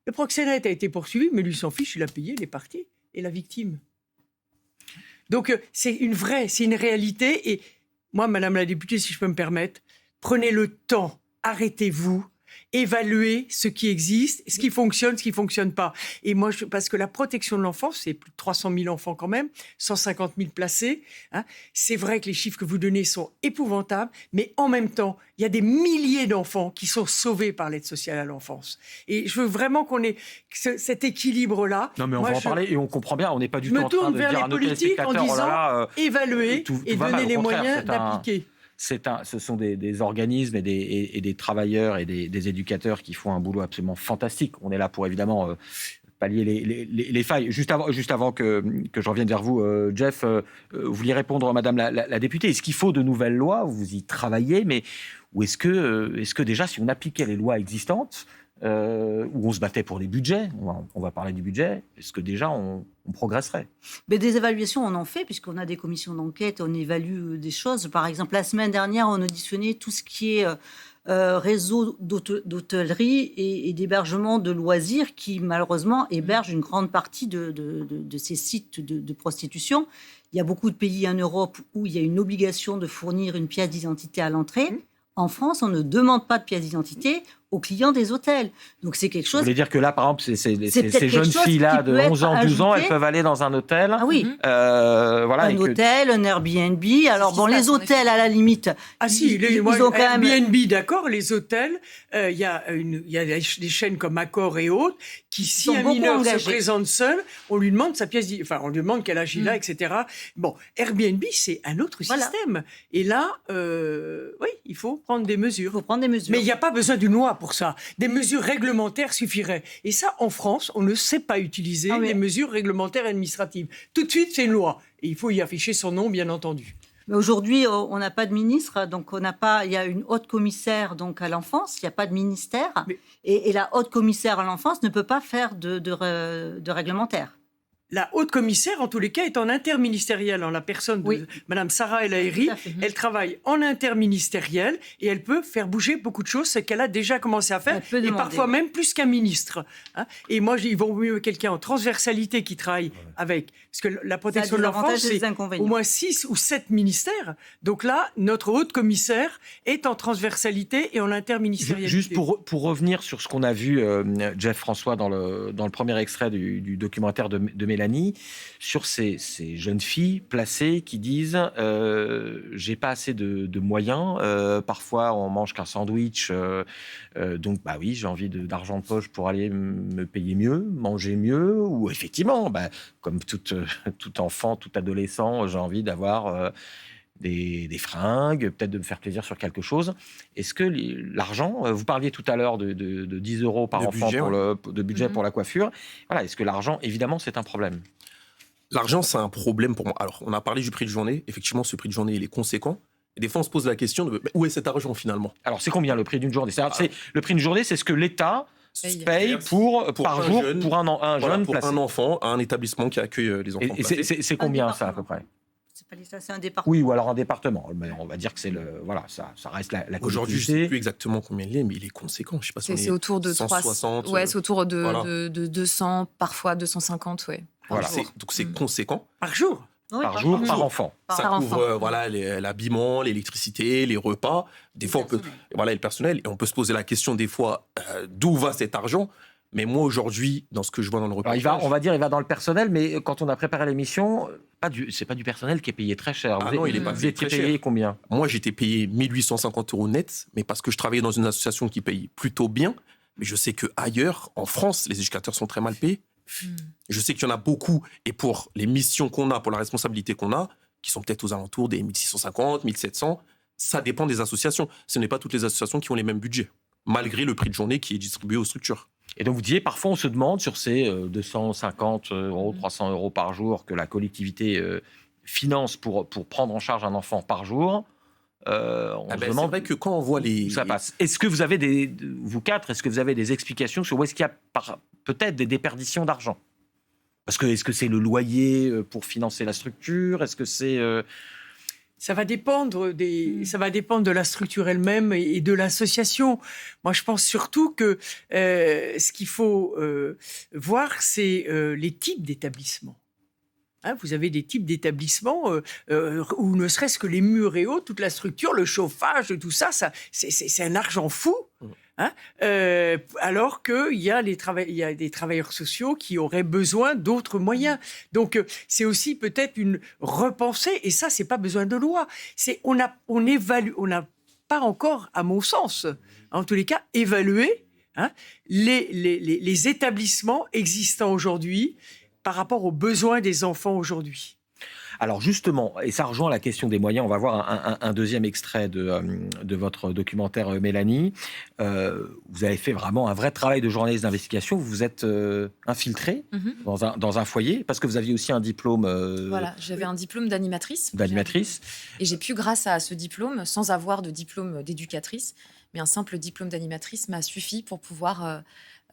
Le proxénète a été poursuivi, mais lui s'en fiche, il a payé, il est parti. Et la victime. Donc, c'est une réalité. Et moi, Madame la députée, si je peux me permettre, prenez le temps, arrêtez-vous, évaluer ce qui existe, ce qui fonctionne, ce qui ne fonctionne pas. Et moi, parce que la protection de l'enfance, c'est plus de 300 000 enfants quand même, 150 000 placés. Hein. C'est vrai que les chiffres que vous donnez sont épouvantables, mais en même temps, il y a des milliers d'enfants qui sont sauvés par l'aide sociale à l'enfance. Et je veux vraiment qu'on ait cet équilibre-là. Non, mais on va en parler et on comprend bien. On n'est pas du tout en train de dire à nos téléspectateurs, en disant évaluer et donner les moyens d'appliquer. Ce sont des organismes et des travailleurs et des éducateurs qui font un boulot absolument fantastique. On est là pour évidemment pallier les failles. Juste avant que je revienne vers vous, Jeff, vous vouliez répondre, Madame la députée. Est-ce qu'il faut de nouvelles lois? Vous y travaillez, mais ou est-ce que déjà, si on appliquait les lois existantes, où on se battait pour les budgets, on va parler du budget, est-ce que déjà on progresserait? Mais des évaluations, on en fait, puisqu'on a des commissions d'enquête, on évalue des choses. Par exemple, la semaine dernière, on auditionnait tout ce qui est réseau d'hôtellerie et d'hébergement de loisirs qui, malheureusement, hébergent une grande partie de ces sites de prostitution. Il y a beaucoup de pays en Europe où il y a une obligation de fournir une pièce d'identité à l'entrée. En France, on ne demande pas de pièce d'identité aux clients des hôtels. Donc, c'est quelque chose... Vous voulez dire que là, par exemple, ces jeunes filles-là de 11 ans, 12 ans, elles peuvent aller dans un hôtel? Ah oui. Un hôtel, un Airbnb. Alors, bon, les hôtels, à la limite... Ah si, ils ont quand même... Airbnb, d'accord, les hôtels, il y a des chaînes comme Accor et autres, qui, si un mineur se présente seul, on lui demande sa pièce... Enfin, on lui demande quel âge il a, etc. Bon, Airbnb, c'est un autre système. Et là, oui, il faut prendre des mesures. Mais il n'y a pas besoin d'une loi pour ça. Des mesures réglementaires suffiraient. Et ça, en France, on ne sait pas utiliser les mesures réglementaires et administratives. Tout de suite, c'est une loi. Et il faut y afficher son nom, bien entendu. Mais aujourd'hui, on n'a pas de ministre, donc il y a une haute commissaire donc à l'enfance, il n'y a pas de ministère. Et la haute commissaire à l'enfance ne peut pas faire de réglementaire. La haute commissaire, en tous les cas, est en interministériel, en la personne de Madame Sarah El Haïry. Elle travaille en interministériel et elle peut faire bouger beaucoup de choses, c'est qu'elle a déjà commencé à faire, et parfois même plus qu'un ministre. Hein. Et moi, il vaut mieux quelqu'un en transversalité qui travaille avec, parce que la protection de l'enfance, c'est au moins 6 ou 7 ministères. Donc là, notre haute commissaire est en transversalité et en interministérialité. Juste pour revenir sur ce qu'on a vu, Jeff François, dans le premier extrait du documentaire de Mélanie, sur ces jeunes filles placées qui disent j'ai pas assez de moyens, parfois on mange qu'un sandwich, donc bah oui, j'ai envie d'argent de poche pour aller me payer mieux, manger mieux, ou effectivement, comme tout enfant, tout adolescent, j'ai envie d'avoir des fringues, peut-être de me faire plaisir sur quelque chose. Est-ce que l'argent, vous parliez tout à l'heure de 10 euros par enfant de budget pour la coiffure, voilà, est-ce que l'argent, évidemment, c'est un problème? L'argent, c'est un problème pour moi. Alors, on a parlé du prix de journée. Effectivement, ce prix de journée, il est conséquent. Et des fois, on se pose la question de où est cet argent, finalement? Alors, c'est combien le prix d'une journée? Le prix d'une journée, c'est ce que l'État paye par jour pour un jeune placé. Pour un enfant, à un établissement qui accueille les enfants placés. C'est combien, ça, à peu près? C'est un département. Oui, ou alors un département. Mais on va dire que c'est ça reste la collectivité. Aujourd'hui, je ne sais plus exactement combien il est, mais il est conséquent. Je sais pas si c'est autour de 160. Ouais, c'est autour de 200, parfois 250, ouais. Voilà. Donc c'est conséquent. Par jour. Oui, par enfant. Ça couvre l'habillement, l'électricité, les repas. Des fois, le personnel. Et on peut se poser la question des fois d'où va cet argent. Mais moi, aujourd'hui, dans ce que je vois dans le reportage... il va dans le personnel, mais quand on a préparé l'émission, c'est pas du personnel qui est payé très cher. Non, il n'est pas payé très cher. Payé combien? Moi, j'étais payé 1 850 € net, mais parce que je travaillais dans une association qui paye plutôt bien. Mais je sais qu'ailleurs, en France, les éducateurs sont très mal payés. Je sais qu'il y en a beaucoup, et pour les missions qu'on a, pour la responsabilité qu'on a, qui sont peut-être aux alentours des 1650, 1700, ça dépend des associations. Ce n'est pas toutes les associations qui ont les mêmes budgets, malgré le prix de journée qui est distribué aux structures. Et donc vous disiez, parfois on se demande sur ces 250 €, 300 € par jour que la collectivité finance pour prendre en charge un enfant par jour, on se demande... C'est vrai que quand on voit où ça passe. Est-ce que vous avez vous quatre, est-ce que vous avez des explications sur où est-ce qu'il y a peut-être des déperditions d'argent? Parce que est-ce que c'est le loyer pour financer la structure? Est-ce que c'est... Ça va dépendre de la structure elle-même et de l'association. Moi, je pense surtout que ce qu'il faut voir, c'est les types d'établissements. Hein, vous avez des types d'établissements où ne serait-ce que les murs et autres, toute la structure, le chauffage, tout ça, c'est un argent fou. hein, alors qu'il y a il y a des travailleurs sociaux qui auraient besoin d'autres moyens. Donc, c'est aussi peut-être une repensée, et ça, c'est pas besoin de loi. On n'a pas encore, à mon sens, en tous les cas, évalué les établissements existants aujourd'hui par rapport aux besoins des enfants aujourd'hui. Alors justement, et ça rejoint la question des moyens, on va voir un deuxième extrait de votre documentaire, Mélanie. Vous avez fait vraiment un vrai travail de journaliste d'investigation. Vous vous êtes infiltré dans un foyer, parce que vous aviez aussi un diplôme... Voilà, j'avais un diplôme d'animatrice. Et j'ai pu, grâce à ce diplôme, sans avoir de diplôme d'éducatrice, mais un simple diplôme d'animatrice m'a suffi pour pouvoir...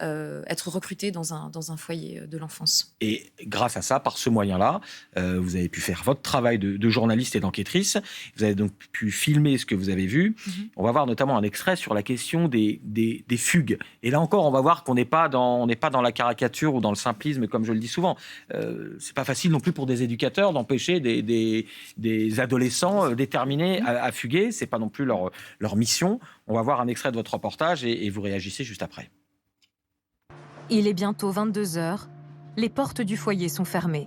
être recruté dans un foyer de l'enfance. Et grâce à ça, par ce moyen-là, vous avez pu faire votre travail de journaliste et d'enquêtrice. Vous avez donc pu filmer ce que vous avez vu. On va voir notamment un extrait sur la question des fugues. Et là encore, on va voir qu'on n'est pas dans la caricature ou dans le simplisme, comme je le dis souvent. C'est pas facile non plus pour des éducateurs d'empêcher des adolescents déterminés à fuguer. C'est pas non plus leur mission. On va voir un extrait de votre reportage et vous réagissez juste après. Il est bientôt 22h. Les portes du foyer sont fermées.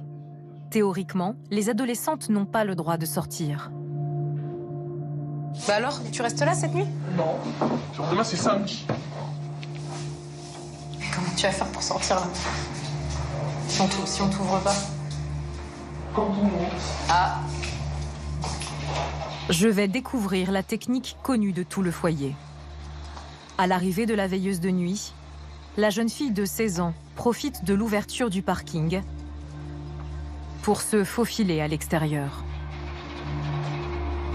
Théoriquement, les adolescentes n'ont pas le droit de sortir. Bah alors, tu restes là cette nuit? Non. Demain, c'est samedi. Mais comment tu vas faire pour sortir là? Si on t'ouvre pas? Comme tout le monde. Ah. Je vais découvrir la technique connue de tout le foyer. À l'arrivée de la veilleuse de nuit, la jeune fille de 16 ans profite de l'ouverture du parking pour se faufiler à l'extérieur.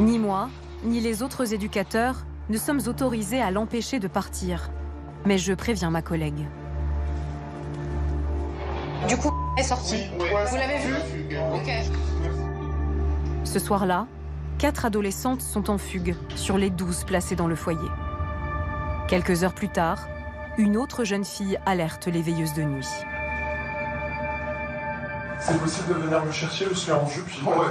Ni moi, ni les autres éducateurs ne sommes autorisés à l'empêcher de partir. Mais je préviens ma collègue. Du coup, elle est sortie. Vous l'avez vue? Ok. Ce soir-là, 4 adolescentes sont en fugue sur les 12 placées dans le foyer. Quelques heures plus tard, une autre jeune fille alerte les veilleuses de nuit. C'est possible de venir me chercher, je suis en jupe,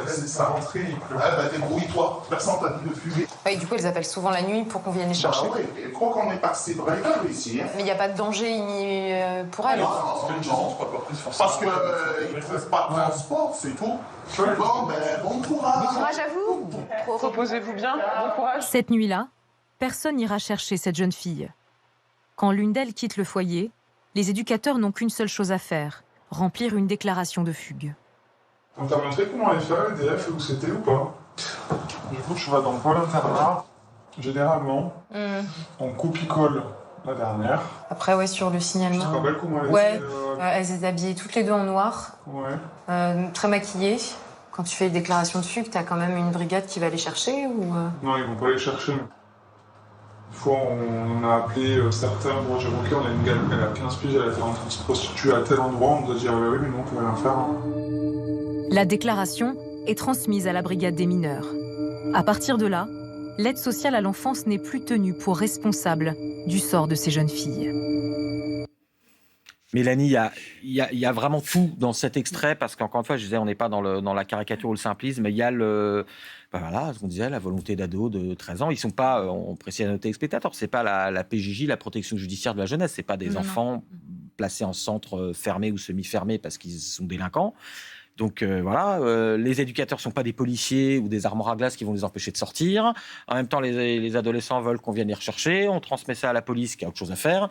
c'est sa rentrée, il pleut. Ah bah débrouille-toi, personne t'a dit de fumer. Ouais, du coup, elles appellent souvent la nuit pour qu'on vienne les chercher. Bah ouais, je crois qu'on est passé de règle ici. Hein. Mais il n'y a pas de danger pour elles. Non, parce qu'ils ne trouvent pas de transport, c'est tout. Bon, ben, bon courage. Bon courage à vous. Reposez-vous bien, bon courage. Cette nuit-là, personne n'ira chercher cette jeune fille. Quand l'une d'elles quitte le foyer, les éducateurs n'ont qu'une seule chose à faire, remplir une déclaration de fugue. On t'a montré comment aller faire le DF, où c'était ou pas? Du coup, tu vas dans le pôle internat. Généralement, on coupe-colle la dernière. Après, ouais, sur le signalement. Tu te rappelles comment elle ouais, était elles étaient habillées toutes les deux en noir, très maquillées. Quand tu fais une déclaration de fugue, t'as quand même une brigade qui va les chercher ou Non, ils vont pas les chercher. Une fois, on a appelé certains, bon, j'ai manqué, on a une gamine, elle a 15 piges, elle était en train de se prostituer à tel endroit, on doit dire oui, mais non, on peut rien faire. Hein. La déclaration est transmise à la brigade des mineurs. À partir de là, l'aide sociale à l'enfance n'est plus tenue pour responsable du sort de ces jeunes filles. Mélanie, il y a vraiment tout dans cet extrait, parce qu'encore une fois, je disais, on n'est pas dans la caricature ou le simplisme, mais il y a voilà, ce qu'on disait, la volonté d'ado de 13 ans. Ils ne sont pas, on précise à nos téléspectateurs, ce n'est pas la PJJ, la protection judiciaire de la jeunesse, ce n'est pas des enfants placés en centre fermé ou semi-fermé parce qu'ils sont délinquants. Donc voilà, les éducateurs ne sont pas des policiers ou des armoires à glace qui vont les empêcher de sortir. En même temps, les adolescents veulent qu'on vienne les rechercher. On transmet ça à la police qui a autre chose à faire.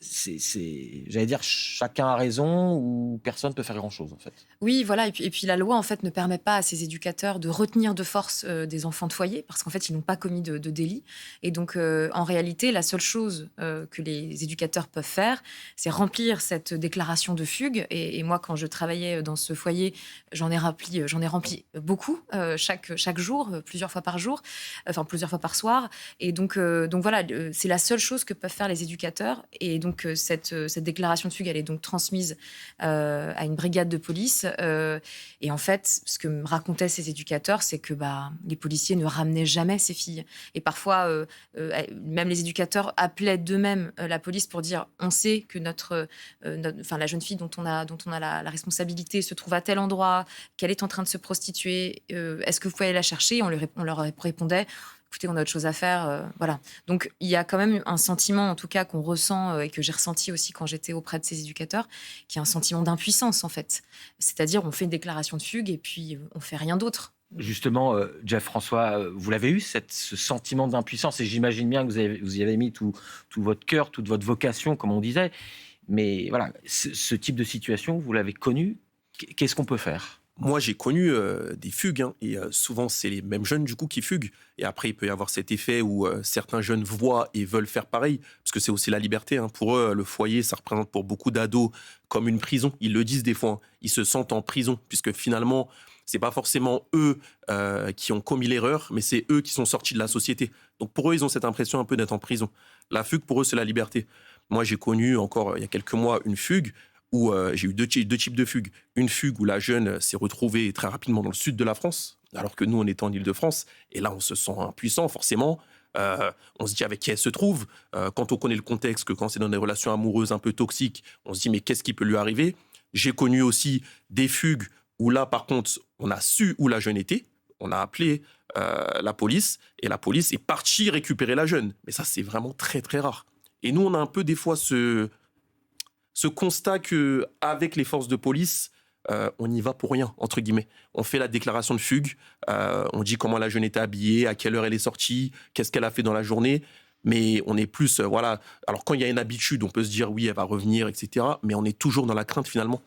J'allais dire, chacun a raison ou personne ne peut faire grand-chose, en fait. Oui, voilà. Et puis la loi, en fait, ne permet pas à ces éducateurs de retenir de force des enfants de foyer, parce qu'en fait, ils n'ont pas commis de délit. Et donc, en réalité, la seule chose que les éducateurs peuvent faire, c'est remplir cette déclaration de fugue. Et moi, quand je travaillais dans ce foyer, j'en ai rempli beaucoup, chaque jour, plusieurs fois par jour, enfin, plusieurs fois par soir. Et donc voilà, c'est la seule chose que peuvent faire les éducateurs. Et donc, cette déclaration de fugue, elle est donc transmise à une brigade de police. Et en fait, ce que me racontaient ces éducateurs, c'est que les policiers ne ramenaient jamais ces filles. Et parfois, même les éducateurs appelaient d'eux-mêmes la police pour dire « on sait que la jeune fille dont on a la responsabilité se trouve à tel endroit, qu'elle est en train de se prostituer, est-ce que vous pouvez aller la chercher ?» On leur répondait écoutez, on a autre chose à faire, voilà. Donc, il y a quand même un sentiment, en tout cas, qu'on ressent et que j'ai ressenti aussi quand j'étais auprès de ces éducateurs, qui est un sentiment d'impuissance, en fait. C'est-à-dire, on fait une déclaration de fugue et puis on fait rien d'autre. Justement, Jeff François, vous l'avez eu, ce sentiment d'impuissance, et j'imagine bien que vous y avez mis tout votre cœur, toute votre vocation, comme on disait. Mais voilà, ce type de situation, vous l'avez connu. Qu'est-ce qu'on peut faire ? Moi, j'ai connu des fugues, hein, et souvent, c'est les mêmes jeunes, du coup, qui fuguent. Et après, il peut y avoir cet effet où certains jeunes voient et veulent faire pareil, parce que c'est aussi la liberté. Hein. Pour eux, le foyer, ça représente pour beaucoup d'ados comme une prison. Ils le disent des fois, hein. Ils se sentent en prison, puisque finalement, c'est pas forcément eux qui ont commis l'erreur, mais c'est eux qui sont sortis de la société. Donc pour eux, ils ont cette impression un peu d'être en prison. La fugue, pour eux, c'est la liberté. Moi, j'ai connu encore, il y a quelques mois, une fugue où j'ai eu deux types de fugues. Une fugue où la jeune s'est retrouvée très rapidement dans le sud de la France, alors que nous, on était en Île-de-France. Et là, on se sent impuissant, forcément. On se dit avec qui elle se trouve. Quand on connaît le contexte, que quand c'est dans des relations amoureuses un peu toxiques, on se dit mais qu'est-ce qui peut lui arriver ? J'ai connu aussi des fugues où là, par contre, on a su où la jeune était. On a appelé la police et la police est partie récupérer la jeune. Mais ça, c'est vraiment très, très rare. Et nous, on a un peu des fois ce constat qu'avec les forces de police, on y va pour rien, entre guillemets. On fait la déclaration de fugue, on dit comment la jeune était habillée, à quelle heure elle est sortie, qu'est-ce qu'elle a fait dans la journée. Mais on est plus, voilà. Alors quand il y a une habitude, on peut se dire oui, elle va revenir, etc. Mais on est toujours dans la crainte finalement.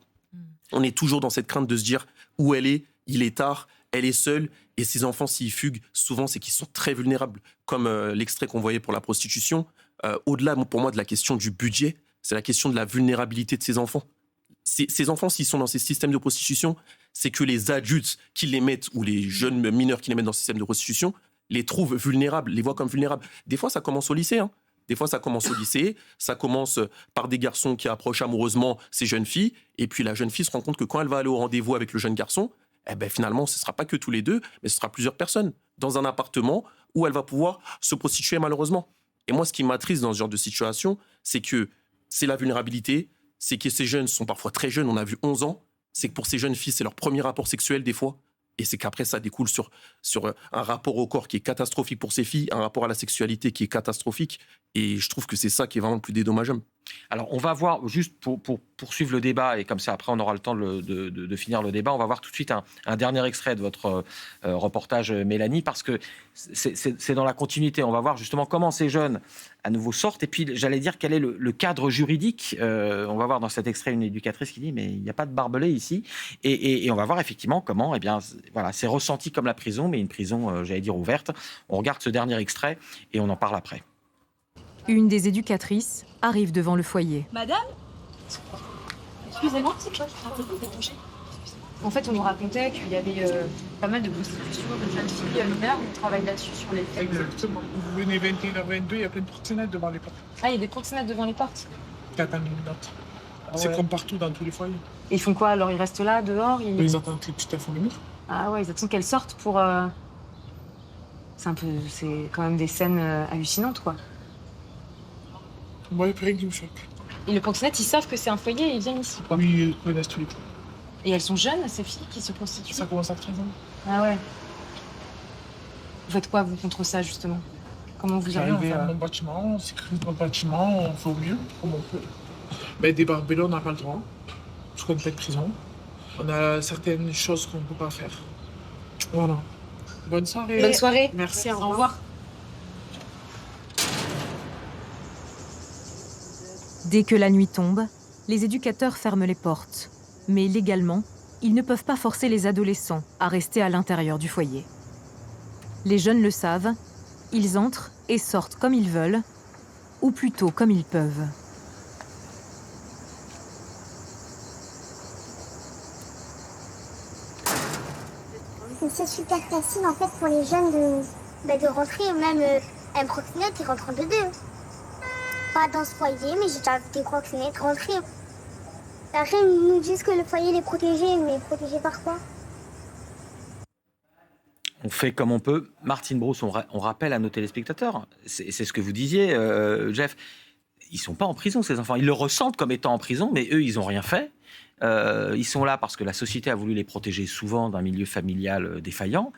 On est toujours dans cette crainte de se dire où elle est, il est tard, elle est seule. Et ces enfants, s'ils fuguent, souvent, c'est qu'ils sont très vulnérables. Comme l'extrait qu'on voyait pour la prostitution. Au-delà, pour moi, de la question du budget, c'est la question de la vulnérabilité de ces enfants. Ces enfants, s'ils sont dans ces systèmes de prostitution, c'est que les adultes qui les mettent, ou les jeunes mineurs qui les mettent dans ces systèmes de prostitution, les trouvent vulnérables, les voient comme vulnérables. Des fois, ça commence au lycée, hein. Des fois, ça commence au lycée, ça commence par des garçons qui approchent amoureusement ces jeunes filles, et puis la jeune fille se rend compte que quand elle va aller au rendez-vous avec le jeune garçon, eh ben, finalement, ce ne sera pas que tous les deux, mais ce sera plusieurs personnes dans un appartement où elle va pouvoir se prostituer malheureusement. Et moi, ce qui m'attriste dans ce genre de situation, c'est que c'est la vulnérabilité, c'est que ces jeunes sont parfois très jeunes, on a vu 11 ans, c'est que pour ces jeunes filles, c'est leur premier rapport sexuel des fois, et c'est qu'après, ça découle sur un rapport au corps qui est catastrophique pour ces filles, un rapport à la sexualité qui est catastrophique, et je trouve que c'est ça qui est vraiment le plus dédommageable. Alors, on va voir, juste pour poursuivre le débat, et comme ça, après, on aura le temps de finir le débat, on va voir tout de suite un dernier extrait de votre reportage, Mélanie, parce que c'est dans la continuité. On va voir justement comment ces jeunes, à nouveau, sortent, et puis, j'allais dire, quel est le cadre juridique. On va voir dans cet extrait une éducatrice qui dit, mais il n'y a pas de barbelé ici, et on va voir effectivement comment, eh bien, voilà, c'est ressenti comme la prison, mais une prison, j'allais dire, ouverte. On regarde ce dernier extrait, et on en parle après. Une des éducatrices arrive devant le foyer. Madame ? Excusez-moi, c'est quoi qui t'a dérangé ? En fait, on nous racontait qu'il y avait pas mal de prostitution de jeunes filles mineures. On travaille là-dessus sur les faits. Exactement. Vous venez 21h22, il y a plein de trottinettes devant les portes. Ah, il y a des trottinettes devant les portes ? T'attends une minute. C'est comme partout dans tous les foyers. Et ils font quoi alors ? Ils restent là, dehors ? Ils attendent que les petites filles mineurs. Ah ouais, ils attendent qu'elles sortent pour... C'est quand même des scènes hallucinantes, quoi. Moi, il n'y a plus rien qui me choque. Et les proxénètes, ils savent que c'est un foyer et ils viennent ici, quoi. Oui, ils connaissent tous les coups. Et elles sont jeunes, ces filles qui se prostituent ? Ça commence à 13 ans. Ah ouais. Vous faites quoi, vous, contre ça, justement ? Comment vous arrivez à faire mon bâtiment, on sécurise mon bâtiment, on fait au mieux, comme on peut. Mais des barbelés, on n'a pas le droit, parce qu'on est de prison. On a certaines choses qu'on ne peut pas faire. Voilà. Bonne soirée. Bonne soirée. Merci, au revoir. Dès que la nuit tombe, les éducateurs ferment les portes. Mais légalement, ils ne peuvent pas forcer les adolescents à rester à l'intérieur du foyer. Les jeunes le savent, ils entrent et sortent comme ils veulent, ou plutôt comme ils peuvent. C'est super facile en fait pour les jeunes de rentrer, même un proxénète qui rentre en deux. Pas dans ce foyer, mais j'ai déjà vu des proxénètes rentrer. Après, ils nous disent que le foyer est protégé, mais protégé par quoi ? On fait comme on peut. Martine Brousse, on rappelle à nos téléspectateurs, c'est ce que vous disiez, Jeff, ils ne sont pas en prison, ces enfants. Ils le ressentent comme étant en prison, mais eux, ils n'ont rien fait. Ils sont là parce que la société a voulu les protéger souvent d'un milieu familial défaillant.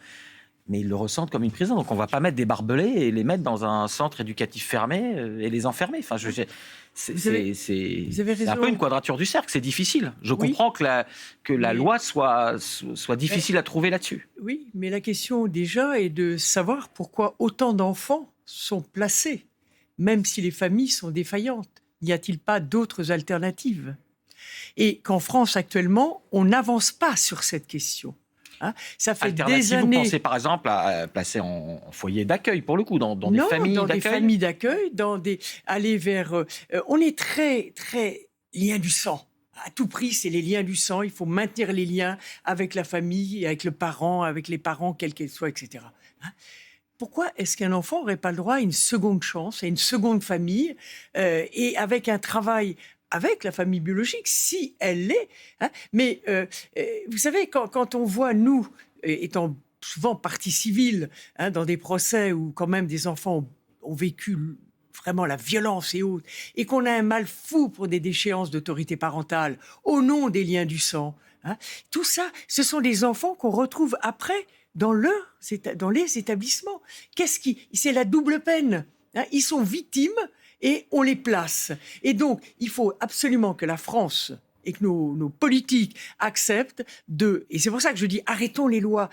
mais ils le ressentent comme une prison. Donc on ne va pas mettre des barbelés et les mettre dans un centre éducatif fermé et les enfermer. Enfin, c'est un peu une quadrature du cercle, c'est difficile. Je comprends que la loi soit difficile à trouver là-dessus. Oui, mais la question déjà est de savoir pourquoi autant d'enfants sont placés, même si les familles sont défaillantes. N'y a-t-il pas d'autres alternatives ? Et qu'en France actuellement, on n'avance pas sur cette question. Ça fait des années. Vous pensez par exemple à placer en foyer d'accueil, pour le coup, dans des familles d'accueil ? Non, dans des familles d'accueil, aller vers... on est très, très liens du sang. À tout prix, c'est les liens du sang. Il faut maintenir les liens avec la famille, avec le parent, avec les parents, quels qu'ils soient, etc. Pourquoi est-ce qu'un enfant n'aurait pas le droit à une seconde chance, à une seconde famille, et avec un travail avec la famille biologique, si elle l'est. Mais vous savez, quand on voit, nous, étant souvent partie civile, dans des procès où quand même des enfants ont vécu vraiment la violence et autres, et qu'on a un mal fou pour des déchéances d'autorité parentale au nom des liens du sang, tout ça, ce sont des enfants qu'on retrouve après dans les établissements. C'est la double peine. Ils sont victimes et on les place. Et donc, il faut absolument que la France et que nos politiques acceptent et c'est pour ça que je dis, arrêtons les lois,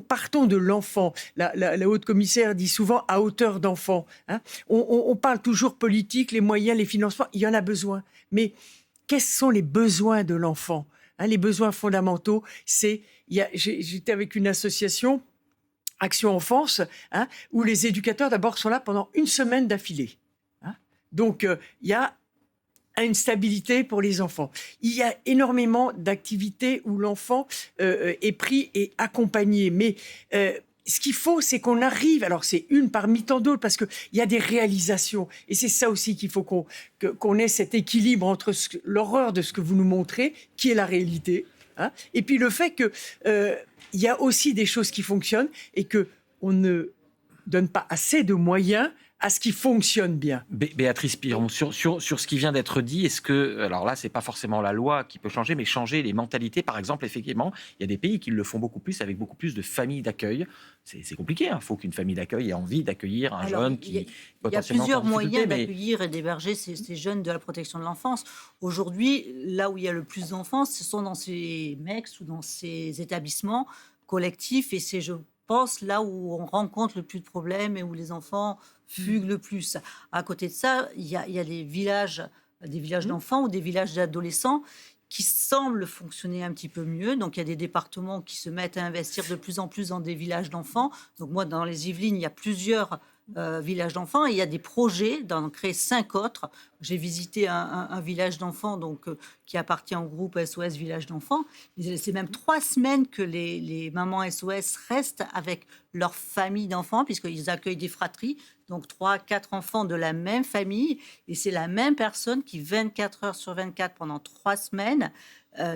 partons de l'enfant. La haute commissaire dit souvent à hauteur d'enfant. On parle toujours politique, les moyens, les financements, il y en a besoin. Mais quels sont les besoins de l'enfant ? Les besoins fondamentaux, j'étais avec une association, Action Enfance, où les éducateurs d'abord sont là pendant une semaine d'affilée. Donc, il y a une stabilité pour les enfants. Il y a énormément d'activités où l'enfant est pris et accompagné. Mais ce qu'il faut, c'est qu'on arrive... Alors, c'est une parmi tant d'autres, parce qu'il y a des réalisations. Et c'est ça aussi qu'il faut qu'on ait cet équilibre entre l'horreur de ce que vous nous montrez, qui est la réalité, et puis le fait qu'il y a aussi des choses qui fonctionnent et qu'on ne donne pas assez de moyens à ce qui fonctionne bien. Béatrice Piron, sur ce qui vient d'être dit, est-ce que, alors là, c'est pas forcément la loi qui peut changer, mais changer les mentalités, par exemple, effectivement, il y a des pays qui le font beaucoup plus, avec beaucoup plus de familles d'accueil. C'est compliqué, il faut qu'une famille d'accueil ait envie d'accueillir un jeune qui potentiellement... Il y a plusieurs moyens d'accueillir et d'héberger ces jeunes de la protection de l'enfance. Aujourd'hui, là où il y a le plus d'enfants, ce sont dans ces MEX ou dans ces établissements collectifs, et c'est, je pense, là où on rencontre le plus de problèmes et où les enfants fuguent le plus. À côté de ça, il y a des villages d'enfants ou des villages d'adolescents qui semblent fonctionner un petit peu mieux. Donc, il y a des départements qui se mettent à investir de plus en plus dans des villages d'enfants. Donc, moi, dans les Yvelines, il y a plusieurs villages d'enfants et il y a des projets d'en créer 5 autres. J'ai visité un village d'enfants qui appartient au groupe SOS Village d'enfants. C'est même 3 semaines que les mamans SOS restent avec leur famille d'enfants, puisqu'ils accueillent des fratries, donc 3-4 enfants de la même famille, et c'est la même personne qui 24 heures sur 24 pendant 3 semaines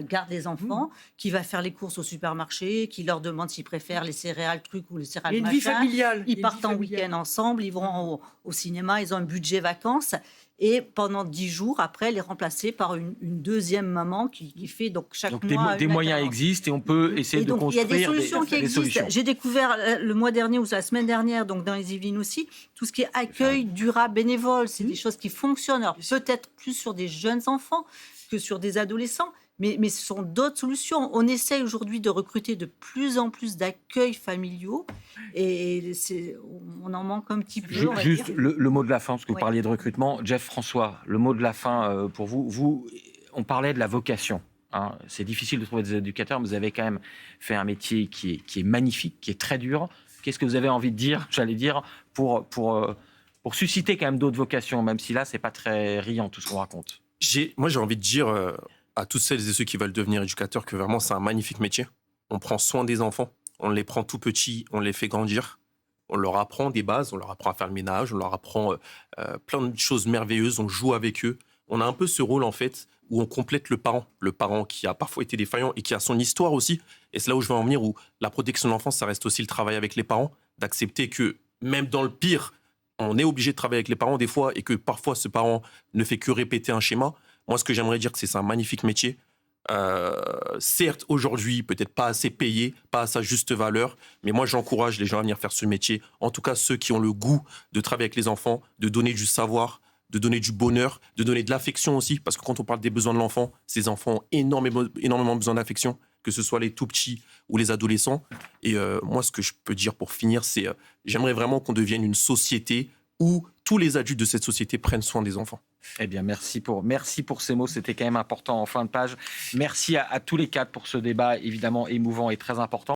garde les enfants, qui va faire les courses au supermarché, qui leur demande s'ils préfèrent les céréales trucs ou les céréales machin. Vie familiale. Ils partent en week-end ensemble, ils vont au cinéma, ils ont un budget vacances. Et pendant 10 jours, après, elle est remplacée par une deuxième maman qui fait donc chaque mois... Des moyens existent et on peut essayer de construire il y a des solutions qui existent. J'ai découvert le mois dernier ou la semaine dernière, donc dans les Yvelines aussi, tout ce qui est accueil durable bénévole. C'est des choses qui fonctionnent. Alors peut-être plus sur des jeunes enfants que sur des adolescents. Mais ce sont d'autres solutions. On essaie aujourd'hui de recruter de plus en plus d'accueils familiaux et on en manque un petit peu. Juste le mot de la fin, parce que vous parliez de recrutement. Jeff François, le mot de la fin pour vous. On parlait de la vocation. C'est difficile de trouver des éducateurs, mais vous avez quand même fait un métier qui est magnifique, qui est très dur. Qu'est-ce que vous avez envie de dire, pour susciter quand même d'autres vocations, même si là, c'est pas très riant tout ce qu'on raconte. Moi, j'ai envie de dire... à toutes celles et ceux qui veulent devenir éducateurs que vraiment c'est un magnifique métier. On prend soin des enfants, on les prend tout petits, on les fait grandir, on leur apprend des bases, on leur apprend à faire le ménage, on leur apprend plein de choses merveilleuses, on joue avec eux. On a un peu ce rôle en fait où on complète le parent qui a parfois été défaillant et qui a son histoire aussi. Et c'est là où je veux en venir, où la protection de l'enfance, ça reste aussi le travail avec les parents, d'accepter que même dans le pire, on est obligé de travailler avec les parents des fois et que parfois ce parent ne fait que répéter un schéma. Moi, ce que j'aimerais dire, c'est un magnifique métier. Certes, aujourd'hui, peut-être pas assez payé, pas à sa juste valeur, mais moi, j'encourage les gens à venir faire ce métier. En tout cas, ceux qui ont le goût de travailler avec les enfants, de donner du savoir, de donner du bonheur, de donner de l'affection aussi, parce que quand on parle des besoins de l'enfant, ces enfants ont énormément besoin d'affection, que ce soit les tout petits ou les adolescents. Et moi, ce que je peux dire pour finir, c'est j'aimerais vraiment qu'on devienne une société où tous les adultes de cette société prennent soin des enfants. Eh bien, merci pour ces mots. C'était quand même important en fin de page. Merci à tous les quatre pour ce débat évidemment émouvant et très important.